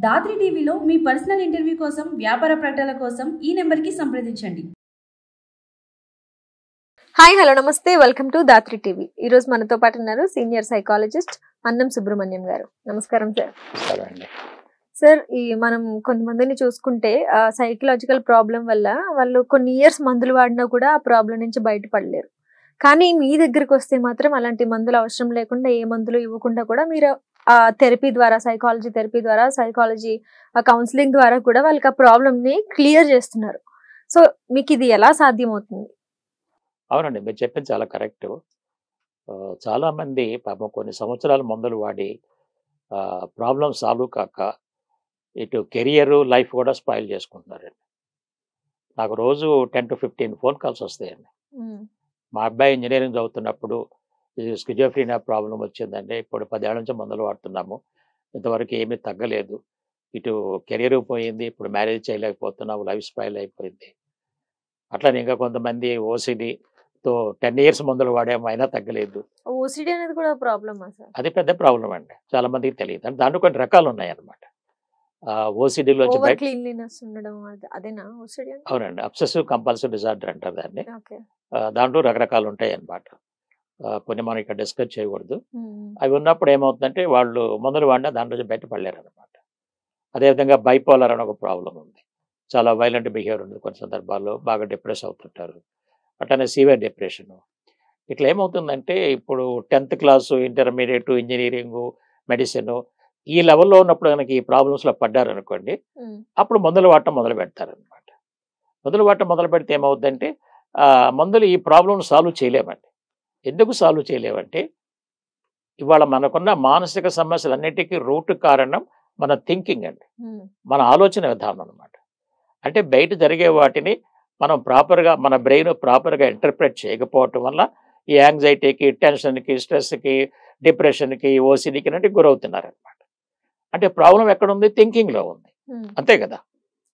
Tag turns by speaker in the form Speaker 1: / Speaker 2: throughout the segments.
Speaker 1: దాత్రి టీవీలో మీ personal interview కోసం, వ్యాపార ప్రకటనల కోసం ఈ నెంబర్కి సంప్రదించండి.
Speaker 2: హాయ్ హలో నమస్తే, వెల్కమ్ టు దాత్రి టీవీ. ఈ రోజు మనతో పాటు ఉన్నారు సీనియర్ సైకాలజిస్ట్ అన్నం సుబ్రహ్మణ్యం గారు. నమస్కారం సార్. సార్, మనం కొంతమందిని చూసుకుంటే సైకలాజికల్ ప్రాబ్లం వల్ల వాళ్ళు కొన్ని ఇయర్స్ మందులు వాడినా కూడా ఆ ప్రాబ్లం నుంచి బయటపడలేరు. కానీ మీ దగ్గరికి వస్తే మాత్రం అలాంటి మందులు అవసరం లేకుండా, ఏ మందులు ఇవ్వకుండా కూడా మీరు థెరపీ ద్వారా, సైకాలజీ థెరపీ ద్వారా, సైకాలజీ కౌన్సిలింగ్ ద్వారా కూడా వాళ్ళకి ఆ ప్రాబ్లమ్ని క్లియర్ చేస్తున్నారు. సో మీకు ఇది ఎలా సాధ్యమవుతుంది?
Speaker 3: అవునండి, మీరు చెప్పింది చాలా కరెక్ట్. చాలామంది పాపం కొన్ని సంవత్సరాల మందులు వాడి ప్రాబ్లం సాల్వ్ కాక ఇటు కెరియర్ లైఫ్ కూడా స్పాయిల్ చేసుకుంటున్నారండి. నాకు రోజు 10 to 15 ఫోన్ కాల్స్ వస్తాయండి. మా అబ్బాయి ఇంజనీరింగ్ చదువుతున్నప్పుడు స్కిజోఫ్రీనియా ప్రాబ్లం వచ్చిందండి. ఇప్పుడు 10 ఏళ్ల నుంచి మందులు వాడుతున్నాము, ఇంతవరకు ఏమీ తగ్గలేదు. ఇటు కెరియర్ పోయింది, ఇప్పుడు మ్యారేజ్ చేయలేకపోతున్నాము, లైఫ్ స్పాయిల్ అయిపోయింది. అట్లనే ఇంకా కొంతమంది ఓసిడితో 10 years మందులు వాడాము, అయినా తగ్గలేదు.
Speaker 2: ఓసిడి అనేది కూడా ప్రాబ్లమా సార్?
Speaker 3: అది పెద్ద ప్రాబ్లం అండి, చాలా మందికి తెలియదు. అంటే దాంట్లో కొన్ని రకాలు ఉన్నాయి అన్నమాట. ఓసిడిలో అవునండి, అబ్సెసివ్ కంపల్సివ్ డిజార్డర్ అంటారు దాన్ని. దాంట్లో రకరకాలు ఉంటాయి అన్నమాట. కొన్ని మనం ఇక్కడ డిస్కస్ చేయకూడదు. అవి ఉన్నప్పుడు ఏమవుతుందంటే వాళ్ళు మందులు వాడినా దాంట్లో బయటపడలేరు అనమాట. అదేవిధంగా బైపోలర్ అని ఒక ప్రాబ్లం ఉంది, చాలా వైలెంట్ బిహేవియర్ ఉంది, కొన్ని సందర్భాల్లో బాగా డిప్రెస్ అవుతుంటారు. అట్లనే సివియర్ డిప్రెషన్. ఇట్లా ఏమవుతుందంటే ఇప్పుడు 10th class, intermediate, engineering, medicine ఈ లెవెల్లో ఉన్నప్పుడు కనుక ఈ ప్రాబ్లమ్స్లో పడ్డారనుకోండి, అప్పుడు మందులు వాడటం మొదలు పెడతారనమాట. మందులు వాడటం మొదలు పెడితే ఏమవుతుందంటే మందులు ఈ ప్రాబ్లమ్ సాల్వ్ చేయలేమండి. ఎందుకు సాల్వ్ చేయలేమంటే ఇవాళ మనకున్న మానసిక సమస్యలన్నిటికీ రూట్ కారణం మన థింకింగ్ అండి, మన ఆలోచన విధానం అనమాట. అంటే బయట జరిగే వాటిని మనం ప్రాపర్గా, మన బ్రెయిన్ ప్రాపర్గా ఇంటర్ప్రెట్ చేయకపోవటం వల్ల ఈ యాంగ్జైటీకి, టెన్షన్కి, స్ట్రెస్కి, డిప్రెషన్కి, ఓసిడికి అంటే గురవుతున్నారనమాట. అంటే ప్రాబ్లం ఎక్కడుంది? థింకింగ్లో ఉంది, అంతే కదా.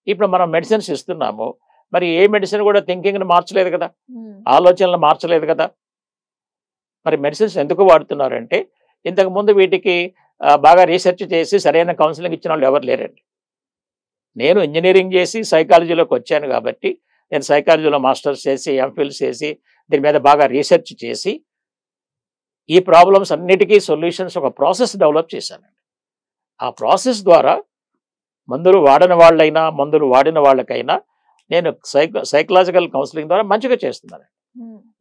Speaker 3: ఇప్పుడు మనం మెడిసిన్స్ ఇస్తున్నాము, మరి ఏ మెడిసిన్ కూడా థింకింగ్ని మార్చలేదు కదా, ఆలోచనలు మార్చలేదు కదా. మరి మెడిసిన్స్ ఎందుకు వాడుతున్నారంటే ఇంతకుముందు వీటికి బాగా రీసెర్చ్ చేసి సరైన కౌన్సిలింగ్ ఇచ్చిన వాళ్ళు ఎవరు లేరండి. నేను ఇంజనీరింగ్ చేసి సైకాలజీలోకి వచ్చాను కాబట్టి నేను సైకాలజీలో మాస్టర్స్ చేసి, ఎంఫిల్స్ చేసి, దీని మీద బాగా రీసెర్చ్ చేసి ఈ ప్రాబ్లమ్స్ అన్నిటికీ సొల్యూషన్స్ ఒక ప్రాసెస్ డెవలప్ చేశానండి. ఆ ప్రాసెస్ ద్వారా మందులు వాడని వాళ్ళైనా, మందులు వాడిన వాళ్ళకైనా నేను సైకలాజికల్ కౌన్సిలింగ్ ద్వారా మంచిగా చేస్తున్నాను.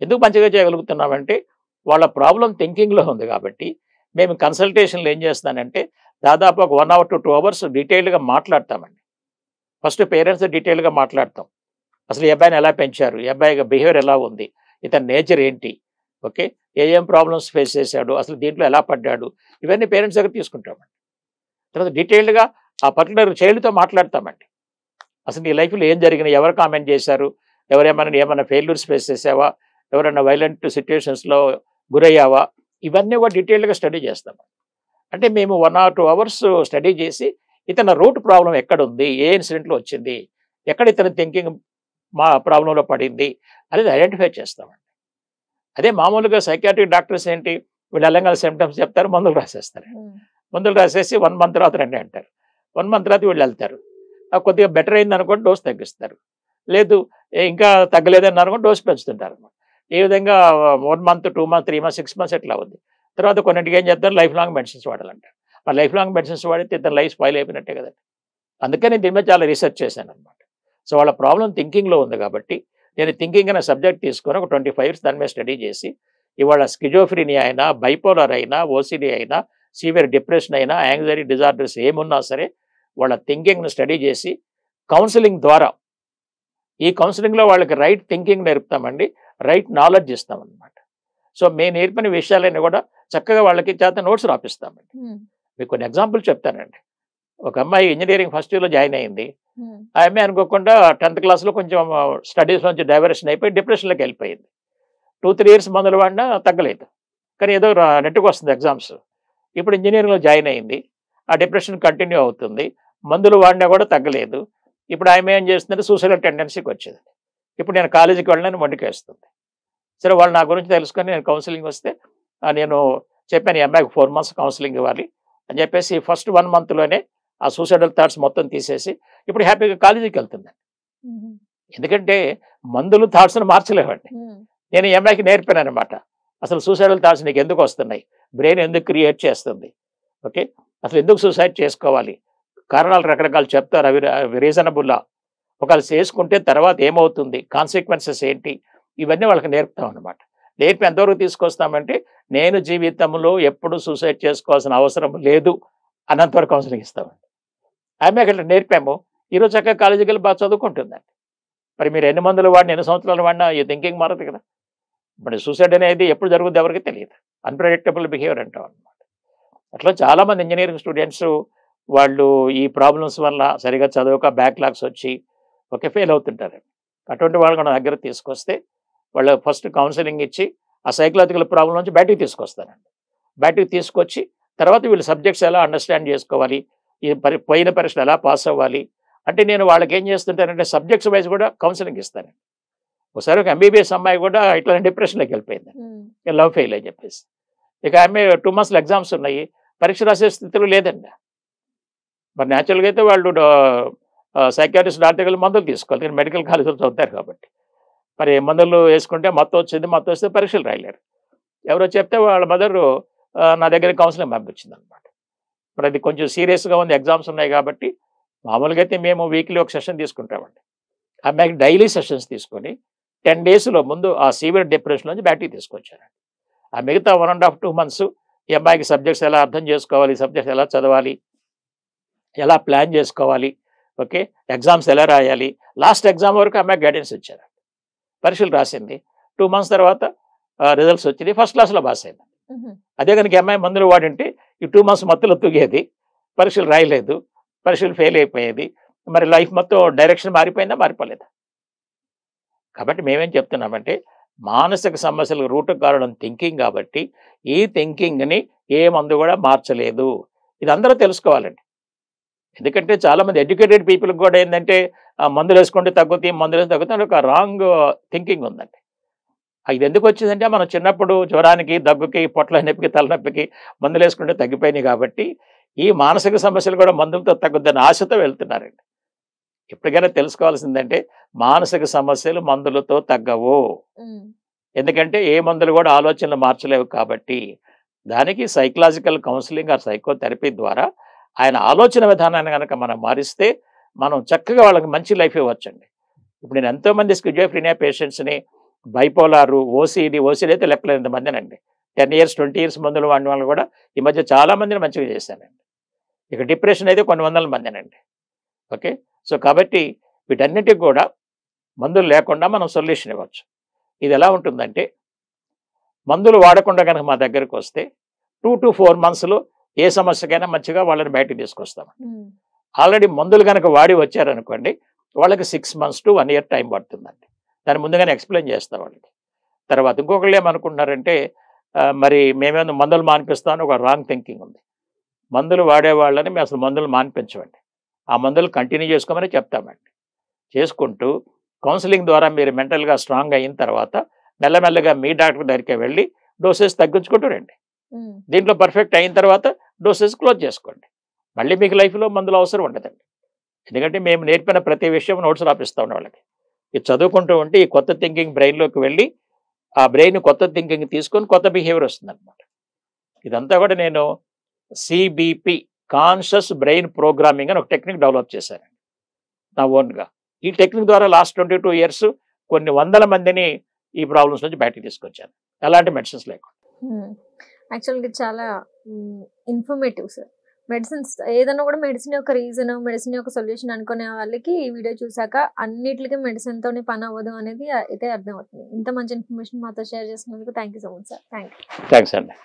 Speaker 3: ఎందుకు మంచిగా చేయగలుగుతున్నామంటే వాళ్ళ ప్రాబ్లం థింకింగ్లో ఉంది కాబట్టి. మేము కన్సల్టేషన్లు ఏం చేస్తానంటే దాదాపు ఒక 1 hour to 2 hours డీటెయిల్డ్గా మాట్లాడతామండి. ఫస్ట్ పేరెంట్స్ డీటెయిల్గా మాట్లాడతాం, అసలు ఈ అబ్బాయిని ఎలా పెంచారు, ఈ అబ్బాయి బిహేవియర్ ఎలా ఉంది, ఇతని నేచర్ ఏంటి, ఓకే, ఏం ప్రాబ్లమ్స్ ఫేస్ చేశాడు, అసలు దీంట్లో ఎలా పడ్డాడు, ఇవన్నీ పేరెంట్స్ దగ్గర తీసుకుంటామండి. తర్వాత డీటెయిల్డ్గా ఆ పర్టికులర్ చైల్డ్తో మాట్లాడతామండి. అసలు నీ లైఫ్లో ఏం జరిగినాయి, ఎవరు కామెంట్ చేశారు, ఏమైనా ఫెయిల్యూర్స్ ఫేస్ చేసావా, ఎవరైనా వైలెంట్ సిచ్యువేషన్స్లో గురయ్యావా, ఇవన్నీ కూడా డీటెయిల్డ్గా స్టడీ చేస్తాం. అంటే మేము 1 or 2 hours స్టడీ చేసి ఇతని రూట్ ప్రాబ్లం ఎక్కడుంది, ఏ ఇన్సిడెంట్లో వచ్చింది, ఎక్కడ ఇతని థింకింగ్ మా ప్రాబ్లంలో పడింది అనేది ఐడెంటిఫై చేస్తామండి. అదే మామూలుగా సైకియాట్రిక్ డాక్టర్స్ ఏంటి, వీళ్ళు వెళ్ళంగా సిమ్టమ్స్ చెప్తారు, మందులు రాసేస్తారు. మందులు రాసేసి 1 month తర్వాత రండి అంటారు. 1 month తర్వాత వీళ్ళు వెళ్తారు, కొద్దిగా బెటర్ అయింది అనుకోండి డోస్ తగ్గిస్తారు, లేదు ఇంకా తగ్గలేదని అనుకోండి డోస్ పెంచుతుంటారు అనమాట. ఈ విధంగా 1 month, 2 months, 3 months, 6 months ఎట్లా ఉంది. తర్వాత కొన్నింటికి ఏం చేస్తారు, లైఫ్ లాంగ్ మెడిసిన్స్ వాడాలంటారు. మరి లైఫ్ లాంగ్ మెడిసిన్స్ వాడితే ఇతను లైఫ్ స్పాయిల్ అయిపోయినట్టే కదండి. అందుకని దీని మీద చాలా రీసెర్చ్ చేశాను అనమాట. సో వాళ్ళ ప్రాబ్లం థింకింగ్లో ఉంది కాబట్టి నేను థింకింగ్ అనే సబ్జెక్ట్ తీసుకొని ఒక 25 years దాని మీద స్టడీ చేసి ఇవాళ స్కిజోఫ్రీనియా అయినా, బైపోలర్ అయినా, ఓసిడి అయినా, సివియర్ డిప్రెషన్ అయినా, యాంగ్జైటీ డిజార్డర్స్ ఏమున్నా సరే వాళ్ళ థింకింగ్ను స్టడీ చేసి కౌన్సిలింగ్ ద్వారా, ఈ కౌన్సిలింగ్లో వాళ్ళకి రైట్ థింకింగ్ నేర్పుతామండి, రైట్ నాలెడ్జ్ ఇస్తామన్నమాట. సో మేము నేర్పిన విషయాలన్నీ కూడా చక్కగా వాళ్ళకి చేత నోట్స్ రాపిస్తామండి. మీకు కొన్ని ఎగ్జాంపుల్ చెప్తానండి. ఒక అమ్మాయి ఇంజనీరింగ్ ఫస్ట్ ఇయర్లో జాయిన్ అయింది. ఆ అమ్మాయి అనుకోకుండా 10th క్లాస్లో కొంచెం స్టడీస్ నుంచి డైవర్షన్ అయిపోయి డిప్రెషన్లోకి వెళ్ళిపోయింది. 2-3 years మందులు వాడినా తగ్గలేదు, కానీ ఏదో నెట్టుకు వస్తుంది ఎగ్జామ్స్. ఇప్పుడు ఇంజనీరింగ్లో జాయిన్ అయింది, ఆ డిప్రెషన్ కంటిన్యూ అవుతుంది, మందులు వాడినా కూడా తగ్గలేదు. ఇప్పుడు ఆమె ఏం చేస్తుందంటే సూసైడల్ టెండెన్సీకి వచ్చింది. ఇప్పుడు నేను కాలేజీకి వెళ్ళిన మొండికేస్తుంది. సరే వాళ్ళు నా గురించి తెలుసుకొని నేను కౌన్సిలింగ్ వస్తే నేను చెప్పాను, ఈ అమ్మాయికి 4 months కౌన్సిలింగ్ ఇవ్వాలి అని చెప్పేసి ఫస్ట్ 1 monthలోనే ఆ సూసైడల్ థాట్స్ మొత్తం తీసేసి ఇప్పుడు హ్యాపీగా కాలేజీకి వెళ్తుంది. ఎందుకంటే మందులు థాట్స్ని మార్చలేవండి. నేను ఈ అమ్మాయికి నేర్పాను అనమాట. అసలు సూసైడల్ థాట్స్ నీకు ఎందుకు వస్తున్నాయి, బ్రెయిన్ ఎందుకు క్రియేట్ చేస్తుంది, ఓకే, అసలు ఎందుకు సూసైడ్ చేసుకోవాలి, కారణాలు రకరకాలు చెప్తారు, అవి రీజనబుల్లా, ఒకవేళ చేసుకుంటే తర్వాత ఏమవుతుంది, కాన్సిక్వెన్సెస్ ఏంటి, ఇవన్నీ వాళ్ళకి నేర్పుతాం అనమాట. నేర్పి ఎంతవరకు తీసుకొస్తామంటే నేను జీవితంలో ఎప్పుడు సూసైడ్ చేసుకోవాల్సిన అవసరం లేదు అన్నంతవరకు కౌన్సిలింగ్ ఇస్తామండి. ఆమె అక్కడ నేర్పాము, ఈరోజు చక్కగా కాలేజీకి వెళ్ళి బాగా చదువుకుంటుందండి. మరి మీరు ఎన్ని మందులు వాడినా ఎన్ని సంవత్సరాలు వాడినా ఈ థింకింగ్ మారదు కదా. మరి సూసైడ్ అనేది ఎప్పుడు జరుగుద్ది ఎవరికి తెలియదు, అన్ప్రెడిక్టబుల్ బిహేవియర్ అంటాం అనమాట. అట్లా చాలామంది ఇంజనీరింగ్ స్టూడెంట్స్ వాళ్ళు ఈ ప్రాబ్లమ్స్ వల్ల సరిగా చదవక బ్యాక్లాగ్స్ వచ్చి ఓకే ఫెయిల్ అవుతుంటారు. అటువంటి వాళ్ళు మన దగ్గర తీసుకొస్తే వాళ్ళు ఫస్ట్ కౌన్సిలింగ్ ఇచ్చి ఆ సైకలాజికల్ ప్రాబ్లం నుంచి బయటికి తీసుకొస్తారండి. బయటికి తీసుకొచ్చి తర్వాత వీళ్ళు సబ్జెక్ట్స్ ఎలా అండర్స్టాండ్ చేసుకోవాలి, ఈ పోయిన పరీక్షలు ఎలా పాస్ అవ్వాలి అంటే నేను వాళ్ళకి ఏం చేస్తుంటానంటే సబ్జెక్ట్స్ వైజ్ కూడా కౌన్సిలింగ్ ఇస్తానండి. ఒకసారి ఒక ఎంబీబీఎస్ అమ్మాయి కూడా ఇట్లా డిప్రెషన్లోకి వెళ్ళిపోయింది, లవ్ ఫెయిల్ అని చెప్పేసి. ఇక ఆమె 2 months ఎగ్జామ్స్ ఉన్నాయి, పరీక్ష రాసే స్థితిలో లేదండి. మరి న్యాచురల్గా అయితే వాళ్ళు సైకాట్రిస్ట్ డాక్టర్ మందులు తీసుకోవాలి, కానీ మెడికల్ కాలేజీలో చదువుతారు కాబట్టి. మరి మందులు వేసుకుంటే మొత్తం వచ్చింది, మొత్తం వస్తే పరీక్షలు రాయలేరు. ఎవరో చెప్తే వాళ్ళ మదరు నా దగ్గర కౌన్సిలింగ్ పంపించింది అనమాట. మరి అది కొంచెం సీరియస్గా ఉంది, ఎగ్జామ్స్ ఉన్నాయి కాబట్టి మామూలుగా అయితే మేము వీక్లీ ఒక సెషన్ తీసుకుంటామండి. అమ్మాయికి డైలీ సెషన్స్ తీసుకొని 10 daysలో ముందు ఆ సీవియర్ డిప్రెషన్ నుంచి బయటికి తీసుకొచ్చారండి. ఆ మిగతా 1.5 to 2 months ఈ అమ్మాయికి సబ్జెక్ట్స్ ఎలా అర్థం చేసుకోవాలి, సబ్జెక్ట్స్ ఎలా చదవాలి, ఎలా ప్లాన్ చేసుకోవాలి, ఓకే, ఎగ్జామ్స్ ఎలా రాయాలి, లాస్ట్ ఎగ్జామ్ వరకు అమ్మాయి గైడెన్స్ ఇచ్చారు. పరీక్షలు రాసింది, 2 months తర్వాత రిజల్ట్స్ వచ్చినాయి, ఫస్ట్ క్లాస్లో పాస్ అయింది. అదే కనుక అమ్మాయి మందులు వాడింటే ఈ 2 months మత్తులో తూగేది, పరీక్షలు రాయలేదు, పరీక్షలు ఫెయిల్ అయిపోయేది, మరి లైఫ్ మొత్తం డైరెక్షన్ మారిపోయిందా మారిపోలేదా. కాబట్టి మేమేం చెప్తున్నామంటే మానసిక సమస్యలకు రూట్ కారణం థింకింగ్ కాబట్టి ఈ థింకింగ్ని ఏ మందు కూడా మార్చలేదు. ఇది అందరూ తెలుసుకోవాలండి. ఎందుకంటే చాలామంది ఎడ్యుకేటెడ్ పీపుల్కి కూడా ఏంటంటే మందులు వేసుకుంటే తగ్గుతాయి, మందులు వేసి తగ్గుతాయి ఒక రాంగ్ థింకింగ్ ఉందండి. ఇది ఎందుకు వచ్చిందంటే మనం చిన్నప్పుడు జ్వరానికి, దగ్గుకి, పొట్ల నొప్పికి, తలనొప్పికి మందులు వేసుకుంటే తగ్గిపోయినాయి కాబట్టి ఈ మానసిక సమస్యలు కూడా మందులతో తగ్గుద్దని ఆశతో వెళ్తున్నారండి. ఎప్పటికైనా తెలుసుకోవాల్సిందంటే మానసిక సమస్యలు మందులతో తగ్గవు. ఎందుకంటే ఏ మందులు కూడా ఆలోచనలు మార్చలేవు కాబట్టి దానికి సైకలాజికల్ కౌన్సిలింగ్ ఆర్ సైకోథెరపీ ద్వారా ఆయన ఆలోచన విధానాన్ని కనుక మనం మారిస్తే మనం చక్కగా వాళ్ళకి మంచి లైఫ్ ఇవ్వచ్చండి. ఇప్పుడు నేను ఎంతోమంది స్కిజోఫ్రీనియా పేషెంట్స్ని, బైపోలారు, ఓసీడీ అయితే లెక్కలేనంత మందినండి 10 years 20 years మందులు వాడిన వాళ్ళు కూడా ఈ మధ్య చాలామందిని మంచిగా చేశానండి. ఇక డిప్రెషన్ అయితే కొన్ని వందల మందినండి. ఓకే, సో కాబట్టి వీటన్నిటికి కూడా మందులు లేకుండా మనం సొల్యూషన్ ఇవ్వచ్చు. ఇది ఎలా ఉంటుందంటే మందులు వాడకుండా కనుక మా దగ్గరికి వస్తే 2 to 4 monthsలో ఏ సమస్యకైనా మంచిగా వాళ్ళని బయటకు తీసుకొస్తాం. ఆల్రెడీ మందులు కనుక వాడి వచ్చారనుకోండి వాళ్ళకి 6 months to 1 year టైం పడుతుందండి. దాన్ని ముందుగానే ఎక్స్ప్లెయిన్ చేస్తాం వాళ్ళకి. తర్వాత ఇంకొకళ్ళు ఏమనుకుంటున్నారంటే మరి మేమేమో మందులు మానిపిస్తామని ఒక రాంగ్ థింకింగ్ ఉంది. మందులు వాడే వాళ్ళని మేము అసలు మందులు మానిపించమండి, ఆ మందులు కంటిన్యూ చేసుకోమని చెప్తామండి. చేసుకుంటూ కౌన్సిలింగ్ ద్వారా మీరు మెంటల్గా స్ట్రాంగ్ అయిన తర్వాత మెల్లమెల్లగా మీ డాక్టర్ దగ్గరికి వెళ్ళి డోసేజ్ తగ్గించుకుంటూ రండి. దీంట్లో పర్ఫెక్ట్ అయిన తర్వాత డోసేజ్ క్లోజ్ చేసుకోండి. మళ్ళీ మీకు లైఫ్లో మందులు అవసరం ఉండదండి. ఎందుకంటే మేము నేర్పిన ప్రతి విషయం నోట్స్ రాపిస్తా ఉన్న వాళ్ళకి. ఇది చదువుకుంటూ ఉంటే ఈ కొత్త థింకింగ్ బ్రెయిన్లోకి వెళ్ళి ఆ బ్రెయిన్ కొత్త థింకింగ్ తీసుకొని కొత్త బిహేవియర్ వస్తుంది అనమాట. ఇదంతా కూడా నేను సిబిపి కాన్షియస్ బ్రెయిన్ ప్రోగ్రామింగ్ అని ఒక టెక్నిక్ డెవలప్ చేశాను నా ఓన్గా. ఈ టెక్నిక్ ద్వారా లాస్ట్ 22 years కొన్ని వందల మందిని ఈ ప్రాబ్లమ్స్ నుంచి బయటకు తీసుకొచ్చాను, ఎలాంటి మెడిసిన్స్ లేకుండా.
Speaker 2: యాక్చువల్గా చాలా ఇన్ఫర్మేటివ్ సార్. మెడిసిన్స్ ఏదైనా కూడా మెడిసిన్ యొక్క రీజన్, మెడిసిన్ యొక్క సొల్యూషన్ అనుకునే వాళ్ళకి ఈ వీడియో చూసాక అన్నిటికీ మెడిసిన్తోనే పని అవ్వదు అనేది అయితే అర్థమవుతుంది. ఇంత మంచి ఇన్ఫర్మేషన్ మాతో షేర్ చేసినందుకు thank you so much sir. Thanks
Speaker 3: అండి.